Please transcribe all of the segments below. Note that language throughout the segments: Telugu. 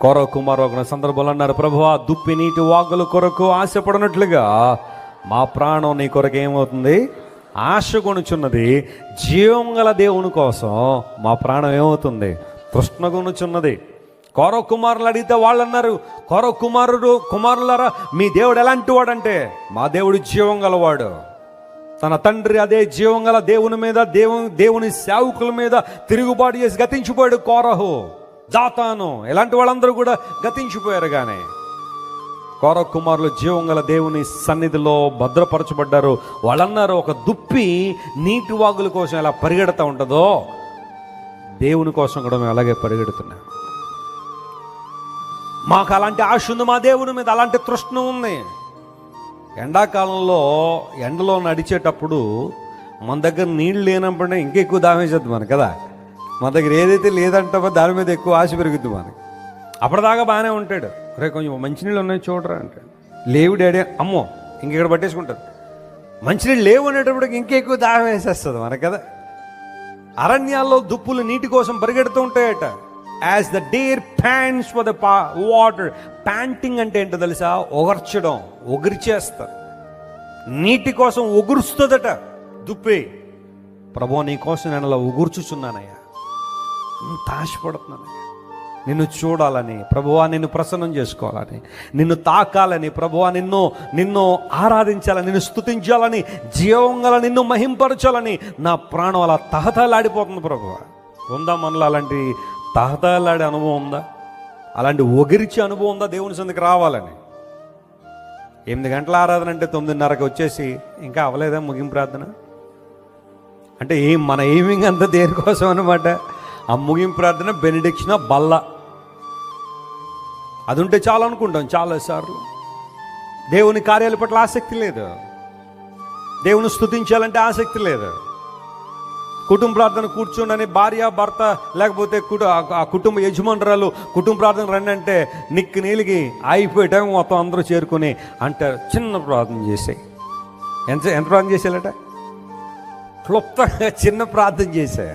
కౌరవ కుమారు ఒక సందర్భంలో అన్నారు, ప్రభువా దుప్పి నీటి వాగుల కొరకు ఆశపడినట్లుగా మా ప్రాణం నీ కొరకు ఏమవుతుంది, ఆశ కొనుచున్నది. జీవం గల దేవుని కోసం మా ప్రాణం ఏమవుతుంది, తృష్ణ కొనుచున్నది. కౌరవ కుమారులు అడిగితే వాళ్ళు అన్నారు, కౌరవ కుమారులారా మీ దేవుడు ఎలాంటి వాడంటే, మా దేవుడు జీవం గలవాడు. తన తండ్రి అదే జీవం గల దేవుని మీద దేవుని సేవకుల మీద తిరుగుబాటు చేసి గతించిపోయాడు కోరహు, దాతాను, ఇలాంటి వాళ్ళందరూ కూడా గతించిపోయారు. కానీ కౌరవ కుమారులు జీవం గల దేవుని సన్నిధిలో భద్రపరచబడ్డారు. వాళ్ళన్నారు, ఒక దుప్పి నీటి వాగుల కోసం ఎలా పరిగెడతా ఉంటుందో దేవుని కోసం కూడా మేము అలాగే పరిగెడుతున్నాం. మాకు అలాంటి ఆశ ఉంది, మా దేవుని మీద అలాంటి తృష్ణ ఉంది. ఎండాకాలంలో ఎండలో నడిచేటప్పుడు మన దగ్గర నీళ్ళు లేనప్పుడే ఇంకెక్కువ దామేసేద్ది మనకు కదా. మన దగ్గర ఏదైతే లేదంటామో దాని మీద ఎక్కువ ఆశ పెరుగుద్ది మనకి. అప్పటిదాకా బాగానే ఉంటాడు, రే కొంచెం మంచినీళ్ళు ఉన్నాయి చూడరా అంటాడు. లేవు డాడీ, అమ్మో ఇంకెక్కడ పట్టేసుకుంటాడు. మంచినీళ్ళు లేవు అనేటప్పటికి ఇంకెక్కువ దాహం వేసేస్తుంది మనకు కదా. అరణ్యాల్లో దుప్పులు నీటి కోసం పరిగెడుతూ ఉంటాయట. As the dare pants for the water. Panting అంటే ఏంటో తెలుసా, ఒగర్చడం, ఒగిరిచేస్తారు. నీటి కోసం ఒగురుస్తుందట దుప్పి. ప్రభువా నీ కోసం నేను అలా ఒగుర్చుచున్నానయ్యా, అంత ఆశపడుతున్నానయ్యా, నిన్ను చూడాలని ప్రభువా, నిన్ను ప్రసన్నం చేసుకోవాలని, నిన్ను తాకాలని ప్రభువా, నిన్ను ఆరాధించాలని, నిన్ను స్తుతించాలని, జీవంగల నిన్ను మహింపరచాలని నా ప్రాణం అలా తహతలాడిపోతుంది. ప్రభువా ఉందా మనలో అలాంటి తహతలాడే అనుభవం ఉందా? అలాంటి ఒగిరిచే అనుభవం ఉందా దేవుని సందికి రావాలని? 8 గంటల ఆరాధన అంటే 9:30కి వచ్చేసి ఇంకా అవ్వలేదా ముగింపు ప్రార్థన అంటే మన ఎయిమింగ్ అంతా దేనికోసం అనమాట? ఆ ముగింపు ప్రార్థన బెనిడిక్షన్ బల్ల అది ఉంటే చాలు అనుకుంటాం చాలాసార్లు. దేవుని కార్యాల పట్ల ఆసక్తి లేదు, దేవుని స్తుతించాలంటే ఆసక్తి లేదు. కుటుంబ ప్రార్థన కూర్చోండి భార్య భర్త లేకపోతే ఆ కుటుంబ యజమానురాలు కుటుంబ ప్రార్థన రండి అంటే నిక్కి నీలిగి అయిపోయే టైం మొత్తం అందరూ చేరుకొని అంటారు, చిన్న ప్రార్థన చేసాయి. ఎంత ప్రార్థన చేసేయాలట? క్లుప్తంగా చిన్న ప్రార్థన చేసా.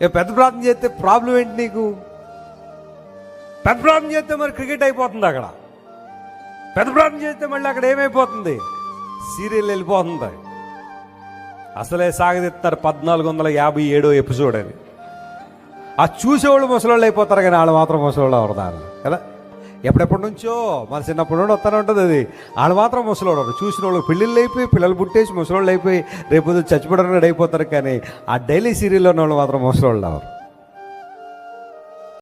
పెద్ద ప్రార్థన చేస్తే ప్రాబ్లం ఏంటి నీకు? పెద్ద ప్రార్థన చేస్తే మరి క్రికెట్ అయిపోతుంది అక్కడ. పెద్ద ప్రార్థన చేస్తే మళ్ళీ అక్కడ ఏమైపోతుంది, సీరియల్ వెళ్ళిపోతుంది. అసలే సాగదీస్తారు 1457 ఎపిసోడ్ అని. ఆ చూసేవాళ్ళు ముసలోళ్ళు అయిపోతారు కానీ వాళ్ళు మాత్రం ముసలోళ్ళు అవరు కదా. ఎప్పుడెప్పటి నుంచో మన చిన్నప్పటి నుండి వస్తూనే ఉంటుంది అది. వాళ్ళు మాత్రం ముసలోళ్ళు అవరు. చూసిన వాళ్ళకి పెళ్ళిళ్ళు అయిపోయి పిల్లలు పుట్టేసి ముసలోళ్ళు అయిపోయి రేపు చచ్చిపోవడానికి అయిపోతారు. కానీ ఆ డైలీ సీరియల్లో ఉన్న వాళ్ళు మాత్రం ముసలోళ్ళు అవరు.